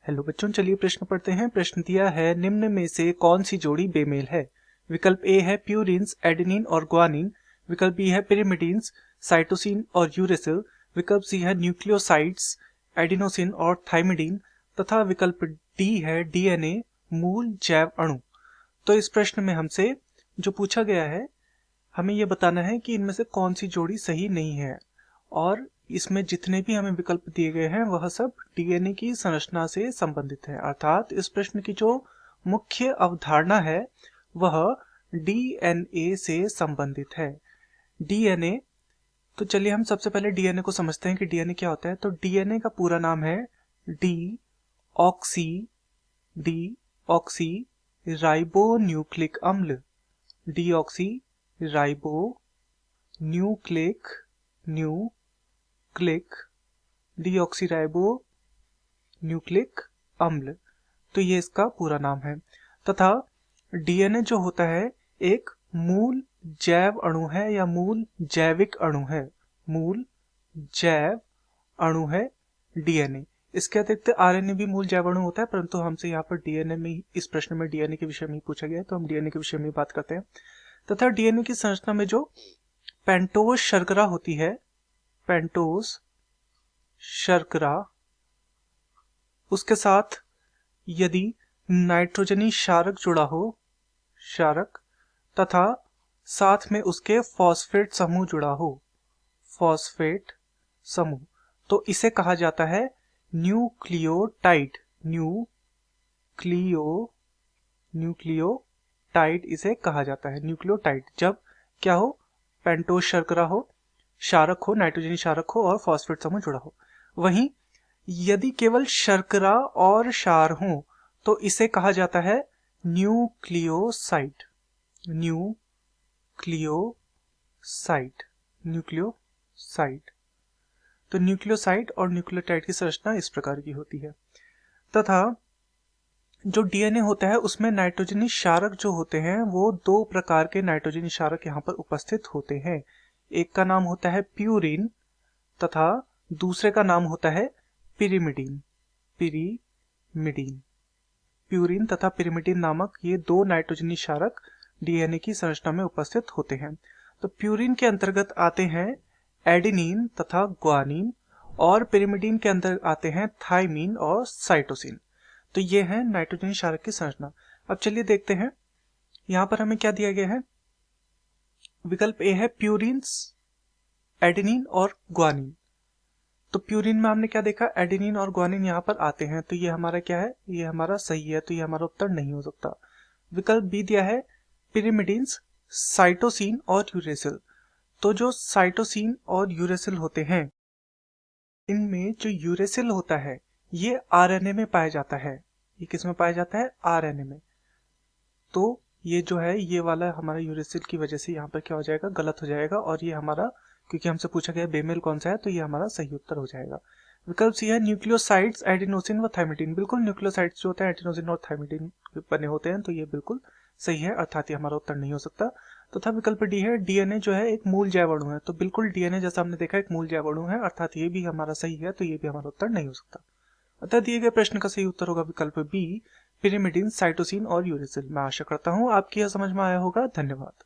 Hello बच्चों, चलिए प्रश्न पढ़ते हैं। प्रश्न दिया है, निम्न में से कौन सी जोड़ी बेमेल है। विकल्प ए है प्यूरिन्स, एडेनिन और ग्वानिन। विकल्प बी है पिरिमिडिन्स, साइटोसिन और यूरेसिल। विकल्प सी है न्यूक्लियोसाइड्स, एडिनोसिन और थाइमिडीन। तथा विकल्प डी है डीएनए, मूल जैव अणु। तो इस प्रश्न में हमसे जो पूछा गया है, हमें यह बताना है कि इनमें से कौन सी जोड़ी सही नहीं है, और इसमें जितने भी हमें विकल्प दिए गए हैं वह सब डीएनए की संरचना से संबंधित है। अर्थात इस प्रश्न की जो मुख्य अवधारणा है वह डीएनए से संबंधित है। डीएनए, तो चलिए हम सबसे पहले डीएनए को समझते हैं कि डीएनए क्या होता है। तो डीएनए का पूरा नाम है डी ऑक्सी राइबो न्यूक्लिक अम्ल। D oxy ribo nucleic deoxyribo nucleic अम्ल, तो ये इसका पूरा नाम है। तथा डीएनए जो होता है एक मूल जैव अणु है या मूल जैविक अणु है। मूल जैव अणु है डीएनए। इसके अतिरिक्त आरएनए भी मूल जैव अणु होता है, परंतु हमसे यहाँ पर डीएनए में, इस प्रश्न में डीएनए के विषय में पूछा गया है, तो हम डीएनए के विषय में बात करते हैं। तथा डीएनए की संरचना में जो पेंटोज शर्करा होती है, पेंटोज शर्करा, उसके साथ यदि नाइट्रोजनी क्षारक जुड़ा हो, क्षारक, तथा साथ में उसके फॉस्फेट समूह जुड़ा हो, फॉस्फेट समूह, तो इसे कहा जाता है न्यूक्लियोटाइड। न्यूक्लियोटाइड इसे कहा जाता है, न्यूक्लियोटाइड। जब क्या हो, पेंटोज शर्करा हो, क्षारक हो, नाइट्रोजनी क्षारक हो और फॉस्फेट समूह जुड़ा हो। वहीं यदि केवल शर्करा और क्षार हो तो इसे कहा जाता है न्यूक्लियोसाइड। तो न्यूक्लियोसाइड और न्यूक्लियोटाइड की संरचना इस प्रकार की होती है। तथा जो डीएनए होता है उसमें नाइट्रोजनी क्षारक जो होते हैं वो दो प्रकार के नाइट्रोजनी क्षारक यहाँ पर उपस्थित होते हैं। एक का नाम होता है प्यूरिन तथा दूसरे का नाम होता है पिरिमिडीन। प्यूरिन तथा पिरिमिडीन नामक ये दो नाइट्रोजनी क्षारक डीएनए की संरचना में उपस्थित होते हैं। तो प्यूरिन के अंतर्गत आते हैं एडेनिन तथा ग्वानिन, और पिरिमिडीन के अंदर आते हैं थाइमिन और साइटोसिन। तो ये है नाइट्रोजनी क्षारक की संरचना। अब चलिए देखते हैं यहां पर हमें क्या दिया गया है। विकल्प ए है प्यूरिन्स, एडेनिन और ग्वानिन। तो प्यूरिन में हमने क्या देखा, एडेनिन और ग्वानिन यहाँ पर आते हैं, तो ये हमारा क्या है, ये हमारा सही है, तो ये हमारा उत्तर नहीं हो सकता। विकल्प बी दिया है पिरिमिडिन्स, साइटोसिन और यूरेसिल। तो जो साइटोसिन और यूरेसिल होते हैं, इनमें जो यूरेसिल होता है ये आरएनए में पाया जाता है। ये किस में पाया जाता है, आरएनए में। तो ये जो है, ये वाला हमारा यूरेसिल की वजह से यहाँ पर क्या हो जाएगा, गलत हो जाएगा, और ये हमारा, क्योंकि हमसे पूछा गया बेमेल कौन सा है, तो ये हमारा सही उत्तर हो जाएगा। विकल्प सी है न्यूक्लियोसाइड्स, एडिनोसिन व थाइमिडीन। बिल्कुल न्यूक्लियोसाइड्स जो होते हैं एडिनोसिन और थाइमिडीन बने होते हैं, तो ये बिल्कुल सही है, अर्थात ये हमारा उत्तर नहीं हो सकता। तथा विकल्प डी है डीएनए जो है एक मूल जैव अणु है। तो बिल्कुल डीएनए जैसा हमने देखा एक मूल जैव अणु है, अर्थात ये भी हमारा सही है, तो ये भी हमारा उत्तर नहीं हो सकता। अतः दिए गए प्रश्न का सही उत्तर होगा विकल्प बी, पिरिमिडिन, साइटोसिन और यूरेसिल। मैं आशा करता हूँ आपकी यह समझ में आया होगा। धन्यवाद।